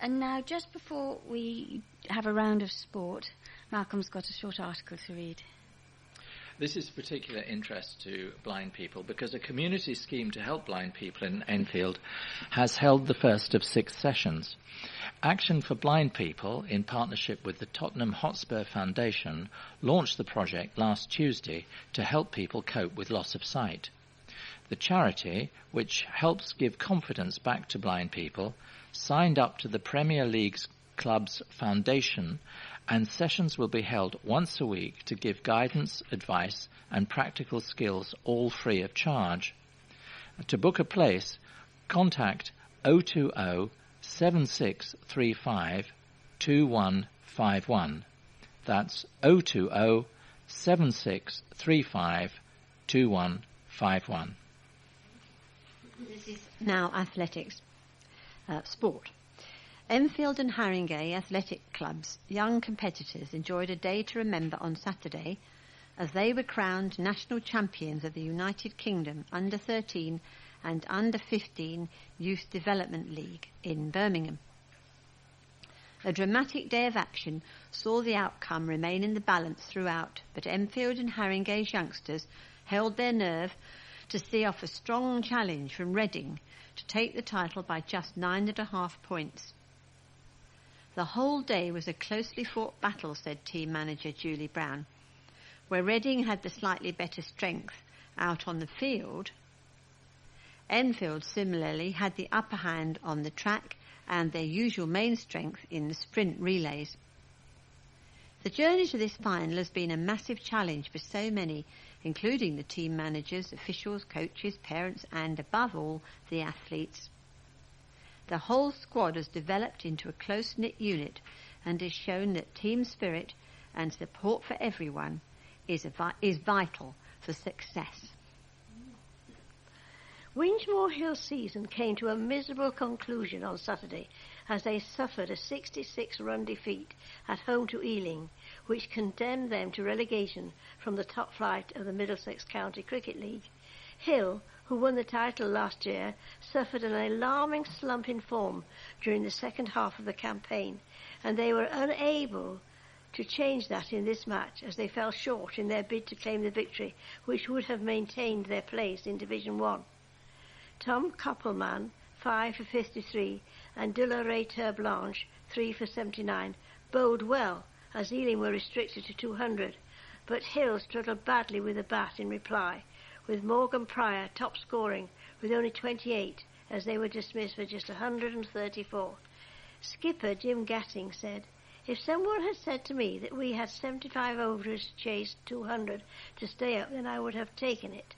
And now, just before we have a round of sport, Malcolm's got a short article to read. This is of particular interest to blind people because a community scheme to help blind people in Enfield has held the first of 6 sessions. Action for Blind People, in partnership with the Tottenham Hotspur Foundation, launched the project last Tuesday to help people cope with loss of sight. The charity, which helps give confidence back to blind people, signed up to the Premier League Club's foundation, and sessions will be held once a week to give guidance, advice and practical skills, all free of charge. To book a place, contact 020 7635 2151. That's 020 7635 2151. This is now athletics. Sport. Enfield and Haringey Athletic Club's young competitors enjoyed a day to remember on Saturday as they were crowned national champions of the United Kingdom Under-13 and Under-15 Youth Development League in Birmingham. A dramatic day of action saw the outcome remain in the balance throughout, but Enfield and Haringey's youngsters held their nerve to see off a strong challenge from Reading to take the title by just 9.5 points. The whole day was a closely fought battle, said team manager Julie Brown. Where Reading had the slightly better strength out on the field, Enfield similarly had the upper hand on the track and their usual main strength in the sprint relays. The journey to this final has been a massive challenge for so many, including the team managers, officials, coaches, parents and, above all, the athletes. The whole squad has developed into a close-knit unit and has shown that team spirit and support for everyone is vital for success. Winchmore Hill's season came to a miserable conclusion on Saturday as they suffered a 66-run defeat at home to Ealing, which condemned them to relegation from the top flight of the Middlesex County Cricket League. Hill, who won the title last year, suffered an alarming slump in form during the second half of the campaign, and they were unable to change that in this match as they fell short in their bid to claim the victory, which would have maintained their place in Division 1. Tom Koppelman, 5 for 53, and De La Reyter Blanche, 3 for 79, bowled well as Ealing were restricted to 200, but Hill struggled badly with the bat in reply, with Morgan Pryor top scoring with only 28 as they were dismissed for just 134. Skipper Jim Gatting said, "If someone had said to me that we had 75 overs to chase 200 to stay up, then I would have taken it.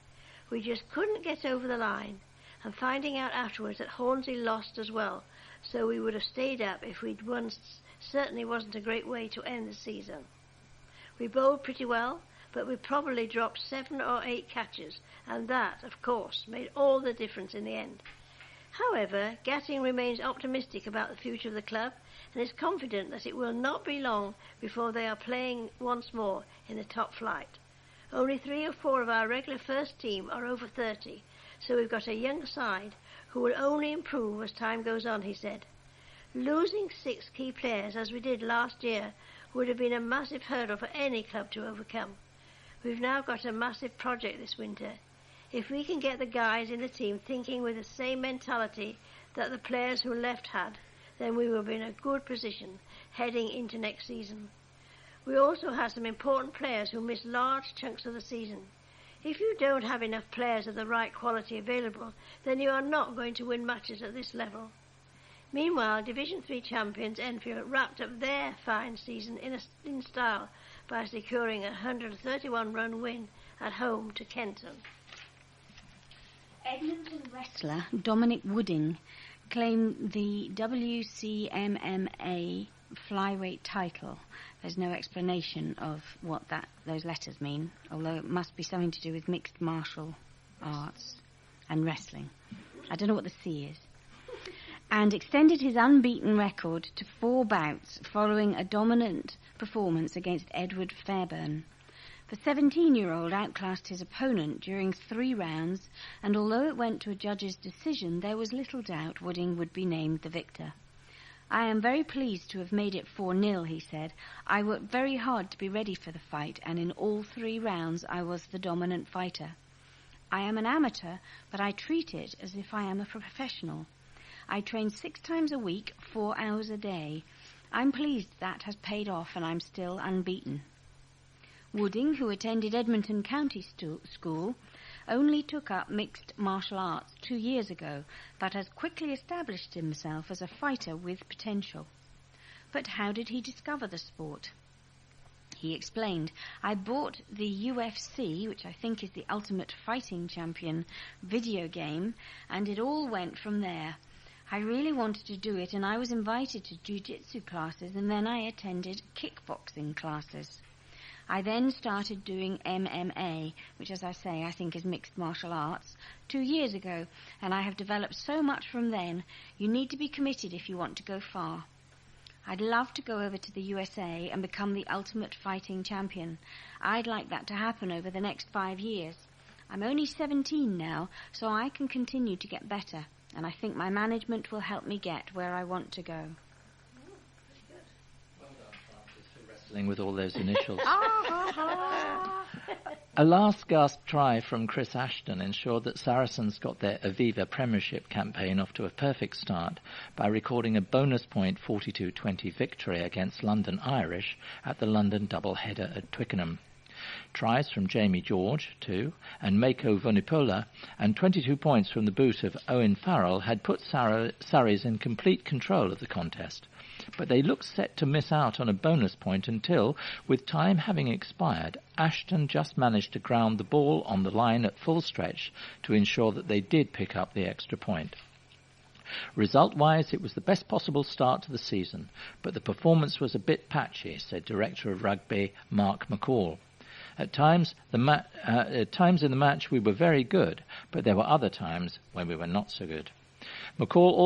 We just couldn't get over the line, and finding out afterwards that Hornsey lost as well, so we would have stayed up if we'd won, certainly wasn't a great way to end the season. We bowled pretty well, but we probably dropped 7 or 8 catches, and that, of course, made all the difference in the end." However, Gatting remains optimistic about the future of the club and is confident that it will not be long before they are playing once more in the top flight. Only 3 or 4 of our regular first team are over 30, so we've got a young side who will only improve as time goes on, he said. Losing 6 key players, as we did last year, would have been a massive hurdle for any club to overcome. We've now got a massive project this winter. If we can get the guys in the team thinking with the same mentality that the players who left had, then we will be in a good position heading into next season. We also have some important players who missed large chunks of the season. If you don't have enough players of the right quality available, then you are not going to win matches at this level. Meanwhile, Division 3 champions Enfield wrapped up their fine season in style by securing a 131-run win at home to Kenton. Edmonton wrestler Dominic Wooding claimed the WCMMA flyweight title. There's no explanation of what those letters mean, although it must be something to do with mixed martial arts and wrestling. I don't know what the C is. And extended his unbeaten record to 4 bouts following a dominant performance against Edward Fairbairn. The 17-year-old outclassed his opponent during 3 rounds, and although it went to a judge's decision, there was little doubt Wooding would be named the victor. I am very pleased to have made it 4-0, he said. I worked very hard to be ready for the fight, and in all 3 rounds I was the dominant fighter. I am an amateur, but I treat it as if I am a professional. I train 6 times a week, 4 hours a day. I'm pleased that has paid off, and I'm still unbeaten. Wooding, who attended Edmonton County School, only took up mixed martial arts 2 years ago, but has quickly established himself as a fighter with potential. But how did he discover the sport? He explained, I bought the UFC, which I think is the Ultimate Fighting Champion video game, and it all went from there. I really wanted to do it, and I was invited to jiu-jitsu classes, and then I attended kickboxing classes. I then started doing MMA, which, as I say, I think is mixed martial arts, 2 years ago, and I have developed so much from then. You need to be committed if you want to go far. I'd love to go over to the USA and become the Ultimate Fighting Champion. I'd like that to happen over the next 5 years. I'm only 17 now, so I can continue to get better, and I think my management will help me get where I want to go. With all those initials. A last-gasp try from Chris Ashton ensured that Saracens got their Aviva Premiership campaign off to a perfect start by recording a bonus point 42-20 victory against London Irish at the London double-header at Twickenham. Tries from Jamie George, 2, and Mako Vunipola, and 22 points from the boot of Owen Farrell had put Surreys in complete control of the contest. But they looked set to miss out on a bonus point until, with time having expired, Ashton just managed to ground the ball on the line at full stretch to ensure that they did pick up the extra point. Result-wise, it was the best possible start to the season, but the performance was a bit patchy, said Director of Rugby Mark McCall. At times in the match we were very good, but there were other times when we were not so good. McCall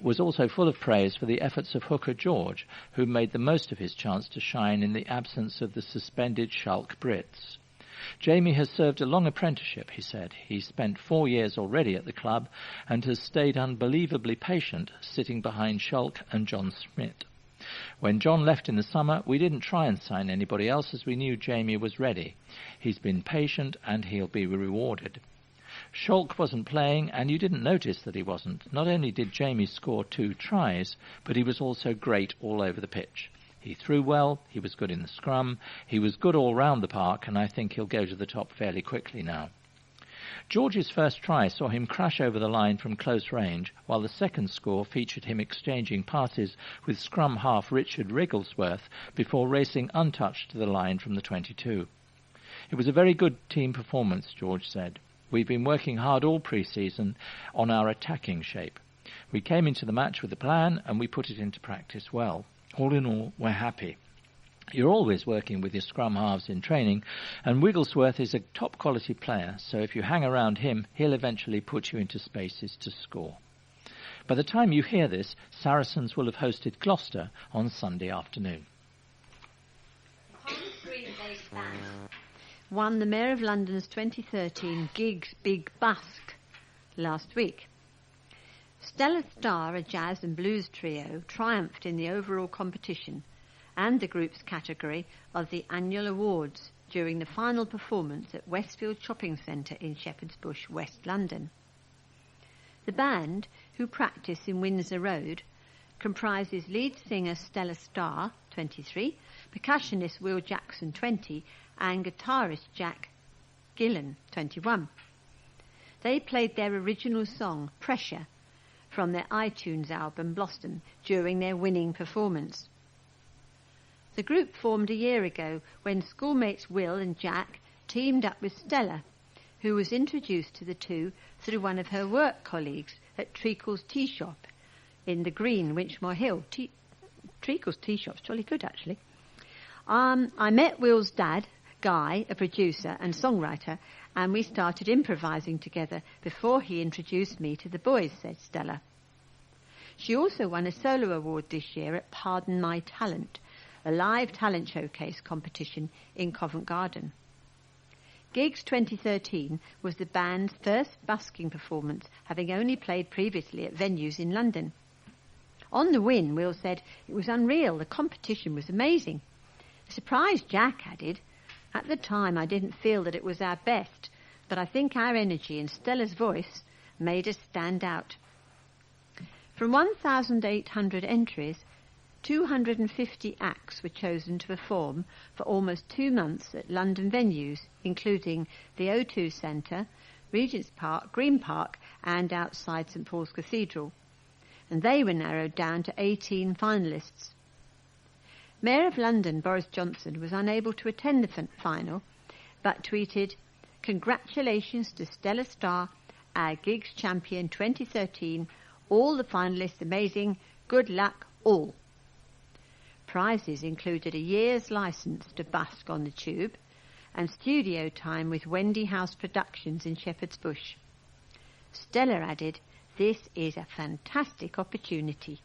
was also full of praise for the efforts of hooker George, who made the most of his chance to shine in the absence of the suspended Schalke Brits. Jamie has served a long apprenticeship, he said. He spent 4 years already at the club and has stayed unbelievably patient, sitting behind Schalke and John Schmidt. When John left in the summer, we didn't try and sign anybody else as we knew Jamie was ready. He's been patient and he'll be rewarded. Schalke wasn't playing, and you didn't notice that he wasn't. Not only did Jamie score 2 tries, but he was also great all over the pitch. He threw well, he was good in the scrum, he was good all round the park, and I think he'll go to the top fairly quickly now. George's first try saw him crash over the line from close range, while the second score featured him exchanging passes with scrum half Richard Wrigglesworth before racing untouched to the line from the 22. It was a very good team performance, George said. We've been working hard all pre-season on our attacking shape. We came into the match with a plan and we put it into practice well. All in all, we're happy. You're always working with your scrum halves in training, and Wigglesworth is a top-quality player, so if you hang around him, he'll eventually put you into spaces to score. By the time you hear this, Saracens will have hosted Gloucester on Sunday afternoon. Won the Mayor of London's 2013 Gigs Big Busk last week. Stella Star, a jazz and blues trio, triumphed in the overall competition and the group's category of the annual awards during the final performance at Westfield Shopping Centre in Shepherd's Bush, West London. The band, who practice in Windsor Road, comprises lead singer Stella Star, 23, percussionist Will Jackson, 20, and guitarist Jack Gillan, 21. They played their original song, Pressure, from their iTunes album Blossom during their winning performance. The group formed a year ago when schoolmates Will and Jack teamed up with Stella, who was introduced to the two through one of her work colleagues at Treacle's Tea Shop in the Green, Winchmore Hill. Treacle's Tea Shop's jolly good, actually. I met Will's dad, Guy, a producer and songwriter, and we started improvising together before he introduced me to the boys, said Stella. She also won a solo award this year at Pardon My Talent, a live talent showcase competition in Covent Garden. Gigs 2013 was the band's first busking performance, having only played previously at venues in London. On the win, Will said it was unreal. The competition was amazing. Surprised Jack added, "At the time I didn't feel that it was our best, but I think our energy and Stella's voice made us stand out." From 1,800 entries, 250 acts were chosen to perform for almost 2 months at London venues, including the O2 Centre, Regent's Park, Green Park, and outside St Paul's Cathedral. And they were narrowed down to 18 finalists. Mayor of London, Boris Johnson, was unable to attend the final, but tweeted, "Congratulations to Stella Star, our Gigs Champion 2013. All the finalists amazing. Good luck, all." Prizes included a year's licence to busk on the tube and studio time with Wendy House Productions in Shepherd's Bush. Stella added, "This is a fantastic opportunity."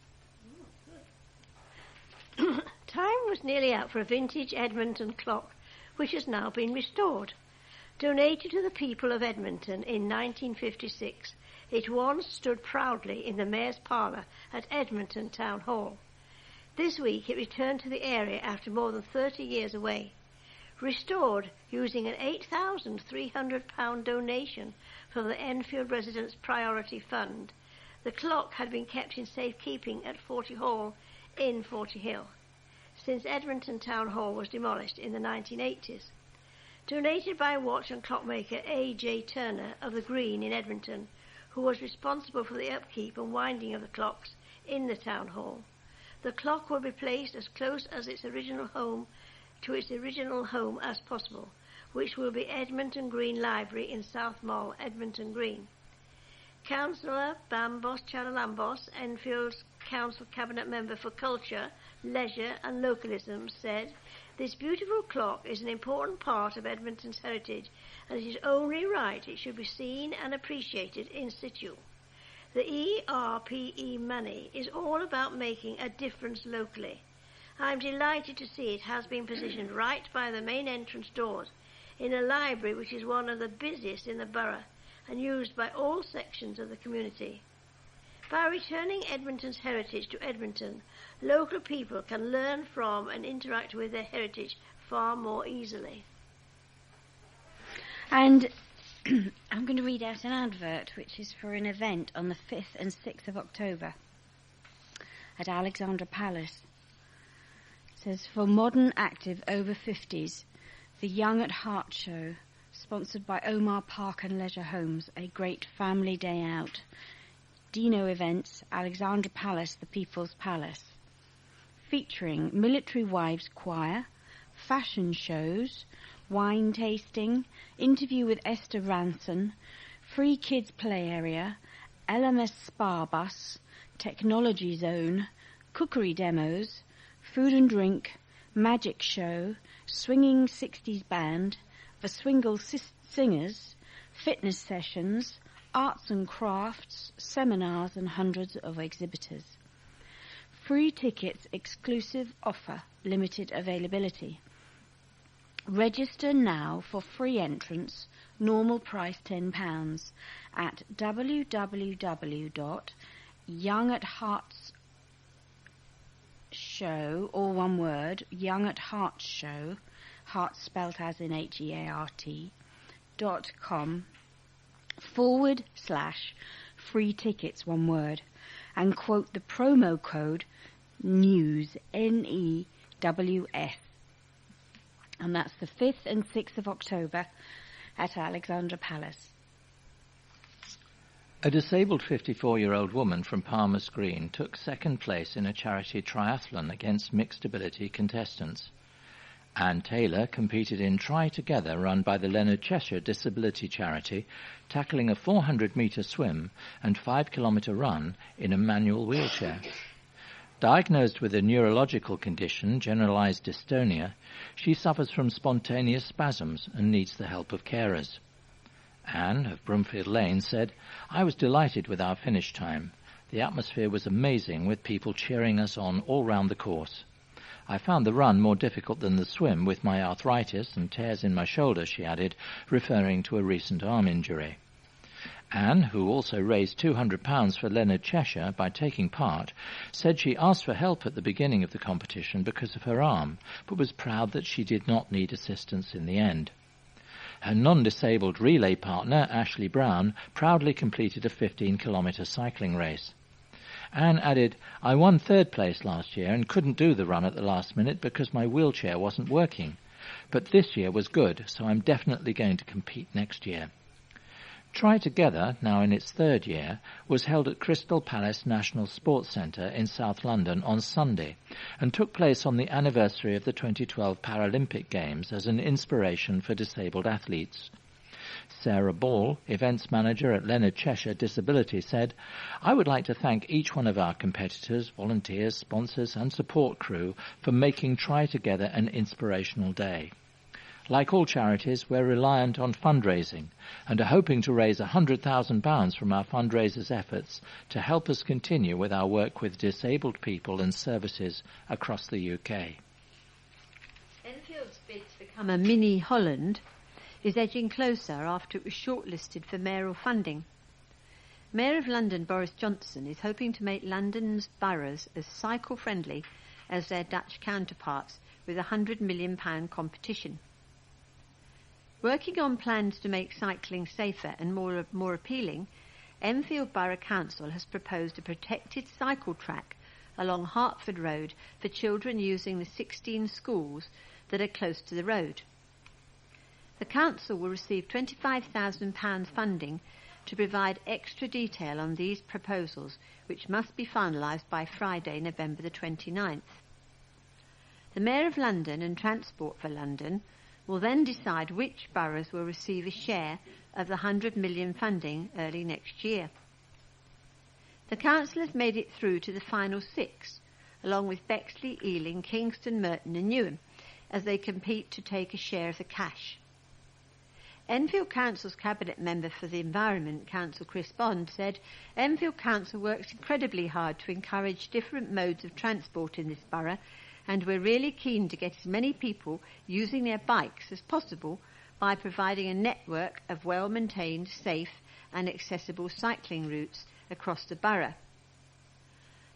Time was nearly out for a vintage Edmonton clock, which has now been restored. Donated to the people of Edmonton in 1956, it once stood proudly in the Mayor's Parlour at Edmonton Town Hall. This week it returned to the area after more than 30 years away. Restored using an £8,300 donation from the Enfield Residents' Priority Fund, the clock had been kept in safekeeping at Forty Hall in Forty Hill since Edmonton Town Hall was demolished in the 1980s. Donated by watch and clockmaker A.J. Turner of the Green in Edmonton, who was responsible for the upkeep and winding of the clocks in the Town Hall. The clock will be placed as close as its original home as possible, which will be Edmonton Green Library in South Mall, Edmonton Green. Councillor Bambos Charalambos, Enfield's Council Cabinet Member for Culture, Leisure and Localism, said, "This beautiful clock is an important part of Edmonton's heritage, and it is only right it should be seen and appreciated in situ. The ERPE money is all about making a difference locally. I'm delighted to see it has been positioned right by the main entrance doors in a library which is one of the busiest in the borough and used by all sections of the community. By returning Edmonton's heritage to Edmonton, local people can learn from and interact with their heritage far more easily." And I'm going to read out an advert which is for an event on the 5th and 6th of October at Alexandra Palace. It says, "For modern active over 50s, the Young at Heart Show, sponsored by Omar Park and Leisure Homes, a great family day out. Dino Events, Alexandra Palace, the People's Palace. Featuring Military Wives Choir, fashion shows, wine tasting, interview with Esther Ranson, free kids play area, LMS spa bus, technology zone, cookery demos, food and drink, magic show, swinging 60s band, the Swingle singers, fitness sessions, arts and crafts, seminars and hundreds of exhibitors. Free tickets, exclusive offer, limited availability. Register now for free entrance, normal price £10, at www.youngatheartsshow, all one word, youngatheartsshow, heart spelt as in HEART.com/free tickets, one word, and quote the promo code NEWS, NEWS. And that's the 5th and 6th of October at Alexandra Palace. A disabled 54-year-old woman from Palmer's Green took second place in a charity triathlon against mixed ability contestants. Anne Taylor competed in Try Together, run by the Leonard Cheshire Disability Charity, tackling a 400-metre swim and 5-kilometre run in a manual wheelchair. Diagnosed with a neurological condition, generalized dystonia, she suffers from spontaneous spasms and needs the help of carers. Anne of Broomfield Lane said, "I was delighted with our finish time. The atmosphere was amazing, with people cheering us on all round the course. I found the run more difficult than the swim with my arthritis and tears in my shoulder," she added, referring to a recent arm injury. Anne, who also raised £200 for Leonard Cheshire by taking part, said she asked for help at the beginning of the competition because of her arm, but was proud that she did not need assistance in the end. Her non-disabled relay partner, Ashley Brown, proudly completed a 15-kilometre cycling race. Anne added, "I won third place last year and couldn't do the run at the last minute because my wheelchair wasn't working. But this year was good, so I'm definitely going to compete next year." Try Together, now in its third year, was held at Crystal Palace National Sports Centre in South London on Sunday and took place on the anniversary of the 2012 Paralympic Games as an inspiration for disabled athletes. Sarah Ball, events manager at Leonard Cheshire Disability, said, "I would like to thank each one of our competitors, volunteers, sponsors and support crew for making Try Together an inspirational day. Like all charities, we're reliant on fundraising and are hoping to raise £100,000 from our fundraisers' efforts to help us continue with our work with disabled people and services across the UK." Enfield's bid to become a mini Holland is edging closer after it was shortlisted for mayoral funding. Mayor of London Boris Johnson is hoping to make London's boroughs as cycle-friendly as their Dutch counterparts with a £100 million competition. Working on plans to make cycling safer and more appealing, Enfield Borough Council has proposed a protected cycle track along Hertford Road for children using the 16 schools that are close to the road. The council will receive £25,000 funding to provide extra detail on these proposals, which must be finalised by Friday, November the 29th. The Mayor of London and Transport for London will then decide which boroughs will receive a share of the £100 million funding early next year. The council has made it through to the final 6, along with Bexley, Ealing, Kingston, Merton and Newham, as they compete to take a share of the cash. Enfield Council's Cabinet Member for the Environment, Councillor Chris Bond, said, "Enfield Council works incredibly hard to encourage different modes of transport in this borough, and we're really keen to get as many people using their bikes as possible by providing a network of well-maintained, safe and accessible cycling routes across the borough.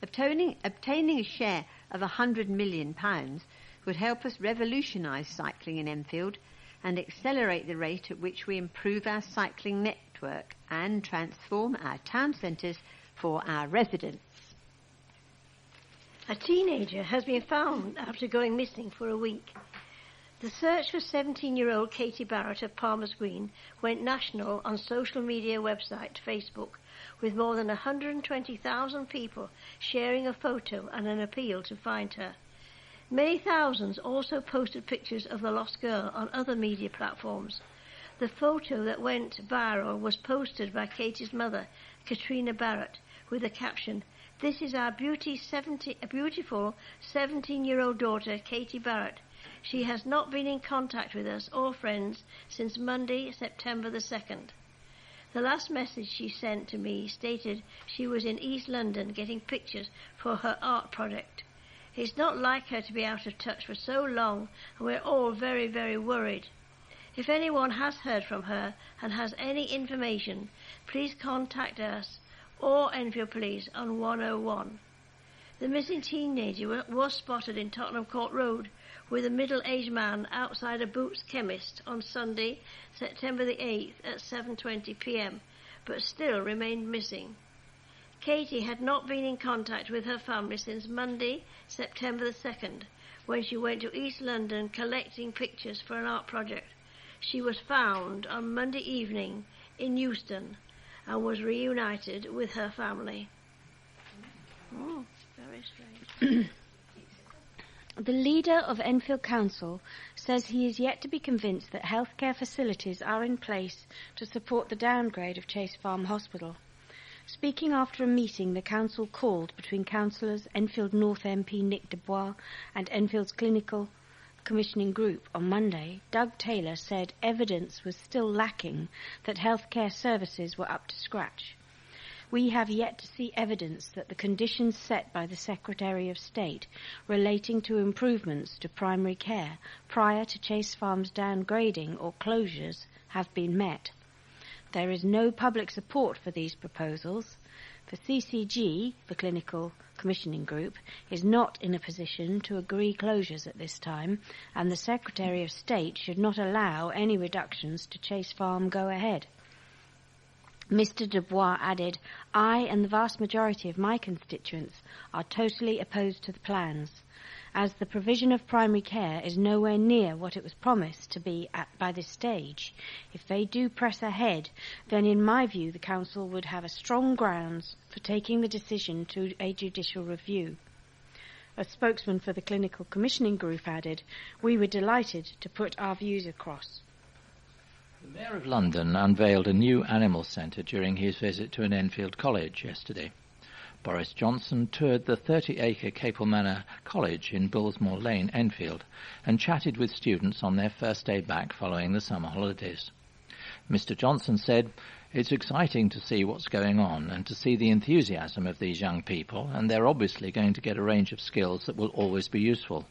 Obtaining a share of £100 million would help us revolutionise cycling in Enfield and accelerate the rate at which we improve our cycling network and transform our town centres for our residents." A teenager has been found after going missing for a week. The search for 17-year-old Katie Barrett of Palmer's Green went national on social media website Facebook, with more than 120,000 people sharing a photo and an appeal to find her. Many thousands also posted pictures of the lost girl on other media platforms. The photo that went viral was posted by Katie's mother, Katrina Barrett, with the caption, "This is our beautiful 17-year-old daughter, Katie Barrett. She has not been in contact with us or friends since Monday, September the 2nd. The last message she sent to me stated she was in East London getting pictures for her art project. It's not like her to be out of touch for so long, and we're all very, very worried. If anyone has heard from her and has any information, please contact us or Enfield Police on 101. The missing teenager was spotted in Tottenham Court Road with a middle-aged man outside a Boots chemist on Sunday, September the 8th at 7:20 p.m, but still remained missing. Katie had not been in contact with her family since Monday, September the 2nd, when she went to East London collecting pictures for an art project. She was found on Monday evening in Euston and was reunited with her family. Oh, very strange. The leader of Enfield Council says he is yet to be convinced that healthcare facilities are in place to support the downgrade of Chase Farm Hospital. Speaking after a meeting the council called between councillors Enfield North MP Nick Dubois and Enfield's Clinical Commissioning Group on Monday, Doug Taylor said evidence was still lacking that healthcare services were up to scratch. We have yet to see evidence that the conditions set by the Secretary of State relating to improvements to primary care prior to Chase Farm's downgrading or closures have been met. There is no public support for these proposals. The CCG, the Clinical Commissioning Group, is not in a position to agree closures at this time, and the Secretary of State should not allow any reductions to Chase Farm go ahead. Mr. Dubois added, I and the vast majority of my constituents are totally opposed to the plans, as the provision of primary care is nowhere near what it was promised to be by this stage. If they do press ahead, then in my view the Council would have a strong grounds for taking the decision to a judicial review. A spokesman for the Clinical Commissioning Group added, we were delighted to put our views across. The Mayor of London unveiled a new animal centre during his visit to an Enfield college yesterday. Boris Johnson toured the 30-acre Capel Manor College in Bullsmore Lane, Enfield, and chatted with students on their first day back following the summer holidays. Mr. Johnson said, it's exciting to see what's going on and to see the enthusiasm of these young people, and they're obviously going to get a range of skills that will always be useful.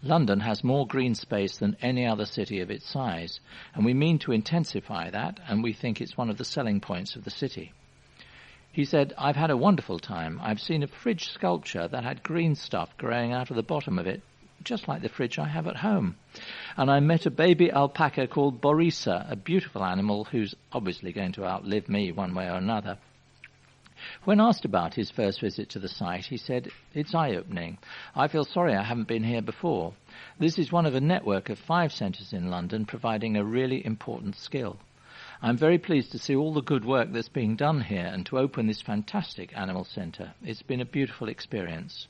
London has more green space than any other city of its size, and we mean to intensify that, and we think it's one of the selling points of the city. He said, I've had a wonderful time. I've seen a fridge sculpture that had green stuff growing out of the bottom of it, just like the fridge I have at home. And I met a baby alpaca called Borisa, a beautiful animal who's obviously going to outlive me one way or another. When asked about his first visit to the site, he said, it's eye-opening. I feel sorry I haven't been here before. This is one of a network of 5 centres in London providing a really important skill. I'm very pleased to see all the good work that's being done here and to open this fantastic animal centre. It's been a beautiful experience.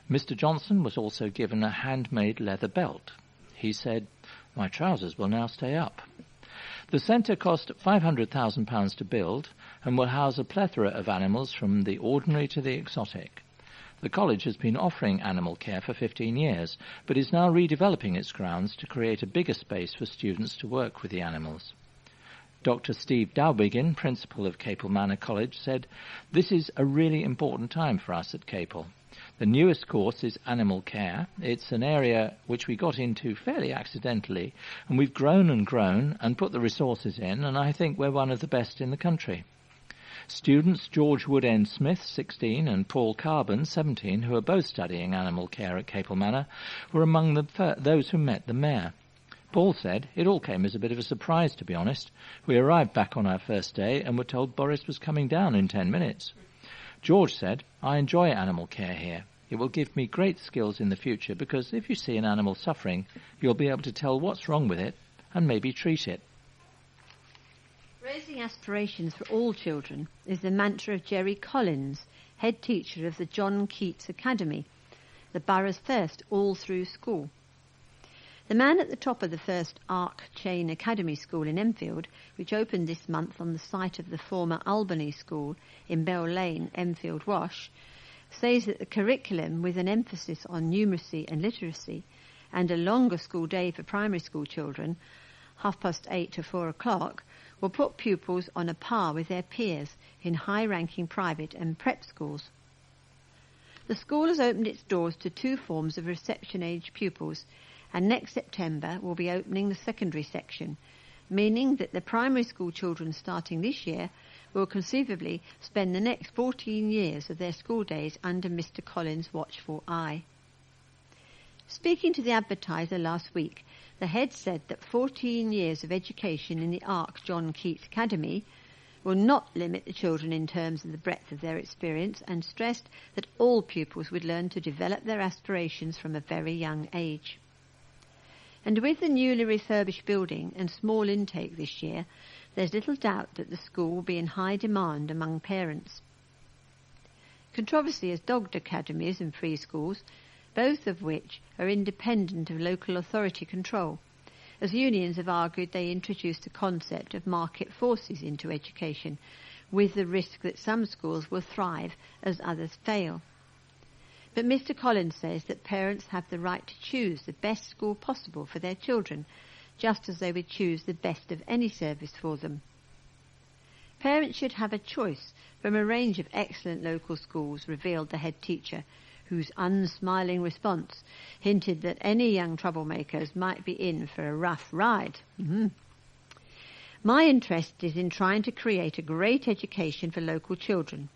Mr. Johnson was also given a handmade leather belt. He said, my trousers will now stay up. The centre cost £500,000 to build and will house a plethora of animals from the ordinary to the exotic. The college has been offering animal care for 15 years, but is now redeveloping its grounds to create a bigger space for students to work with the animals. Dr. Steve Dowbiggin, principal of Capel Manor College, said, this is a really important time for us at Capel. The newest course is animal care. It's an area which we got into fairly accidentally, and we've grown and put the resources in, and I think we're one of the best in the country. Students George Woodend Smith, 16, and Paul Carbon, 17, who are both studying animal care at Capel Manor, were among those who met the Mayor. Paul said, it all came as a bit of a surprise, to be honest. We arrived back on our first day and were told Boris was coming down in 10 minutes. George said, I enjoy animal care here. It will give me great skills in the future because if you see an animal suffering, you'll be able to tell what's wrong with it and maybe treat it. Raising aspirations for all children is the mantra of Jerry Collins, head teacher of the John Keats Academy, the borough's first all-through school. The man at the top of the first Arc Chain Academy School in Enfield, which opened this month on the site of the former Albany School in Bell Lane, Enfield Wash, says that the curriculum, with an emphasis on numeracy and literacy, and a longer school day for primary school children, 8:30 to 4 o'clock, will put pupils on a par with their peers in high-ranking private and prep schools. The school has opened its doors to 2 forms of reception-age pupils, and next September will be opening the secondary section, meaning that the primary school children starting this year will conceivably spend the next 14 years of their school days under Mr. Collins' watchful eye. Speaking to the Advertiser last week, the head said that 14 years of education in the Arc John Keats Academy will not limit the children in terms of the breadth of their experience, and stressed that all pupils would learn to develop their aspirations from a very young age. And with the newly refurbished building and small intake this year, there's little doubt that the school will be in high demand among parents. Controversy has dogged academies and free schools, both of which are independent of local authority control, as unions have argued they introduced the concept of market forces into education, with the risk that some schools will thrive as others fail. But Mr. Collins says that parents have the right to choose the best school possible for their children, just as they would choose the best of any service for them. Parents should have a choice from a range of excellent local schools, revealed the head teacher, whose unsmiling response hinted that any young troublemakers might be in for a rough ride. My interest is in trying to create a great education for local children.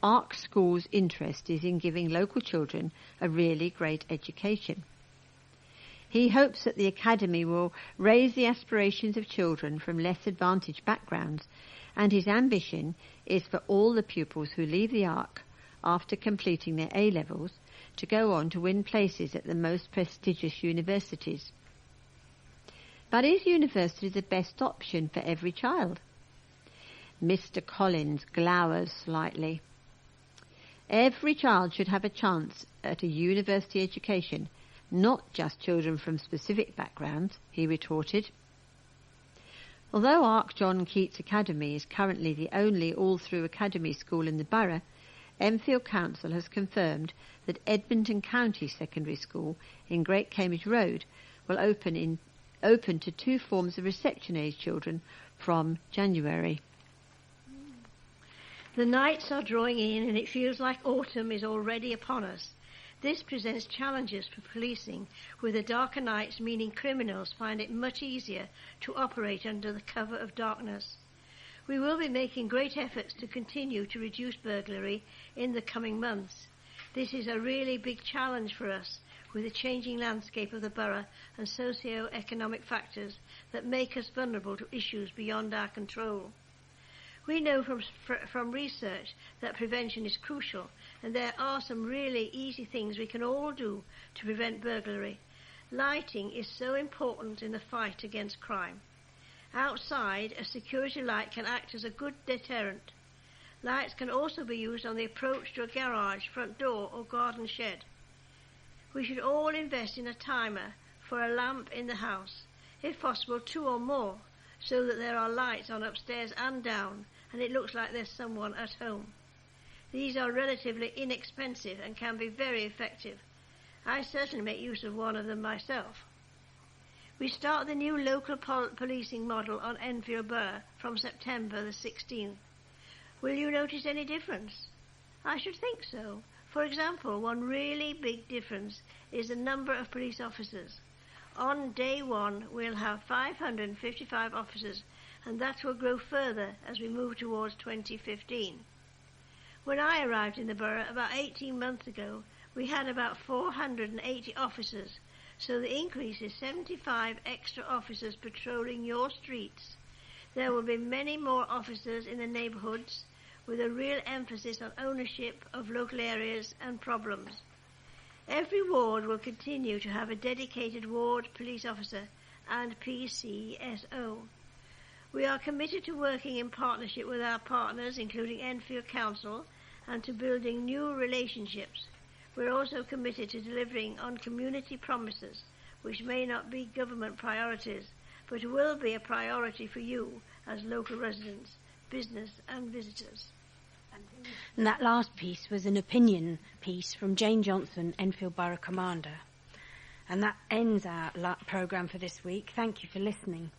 ARC School's interest is in giving local children a really great education. He hopes that the Academy will raise the aspirations of children from less advantaged backgrounds, and his ambition is for all the pupils who leave the ARC after completing their A-levels to go on to win places at the most prestigious universities. But is university the best option for every child? Mr. Collins glowers slightly. Every child should have a chance at a university education, not just children from specific backgrounds, he retorted. Although ARC John Keats Academy is currently the only all-through academy school in the borough, Enfield Council has confirmed that Edmonton County Secondary School in Great Cambridge Road will open to 2 forms of reception-age children from January. The nights are drawing in and it feels like autumn is already upon us. This presents challenges for policing, with the darker nights meaning criminals find it much easier to operate under the cover of darkness. We will be making great efforts to continue to reduce burglary in the coming months. This is a really big challenge for us, with the changing landscape of the borough and socio-economic factors that make us vulnerable to issues beyond our control. We know from research that prevention is crucial, and there are some really easy things we can all do to prevent burglary. Lighting is so important in the fight against crime. Outside, a security light can act as a good deterrent. Lights can also be used on the approach to a garage, front door or garden shed. We should all invest in a timer for a lamp in the house, if possible 2 or more, so that there are lights on upstairs and down, and it looks like there's someone at home. These are relatively inexpensive and can be very effective. I certainly make use of one of them myself. We start the new local policing model on Enfield Borough from September the 16th. Will you notice any difference? I should think so. For example, one really big difference is the number of police officers. On day 1, we'll have 555 officers, and that will grow further as we move towards 2015. When I arrived in the borough about 18 months ago, we had about 480 officers, so the increase is 75 extra officers patrolling your streets. There will be many more officers in the neighbourhoods, with a real emphasis on ownership of local areas and problems. Every ward will continue to have a dedicated ward police officer and PCSO. We are committed to working in partnership with our partners, including Enfield Council, and to building new relationships. We're also committed to delivering on community promises, which may not be government priorities, but will be a priority for you as local residents, business and visitors. And that last piece was an opinion piece from Jane Johnson, Enfield Borough Commander. And that ends our programme for this week. Thank you for listening.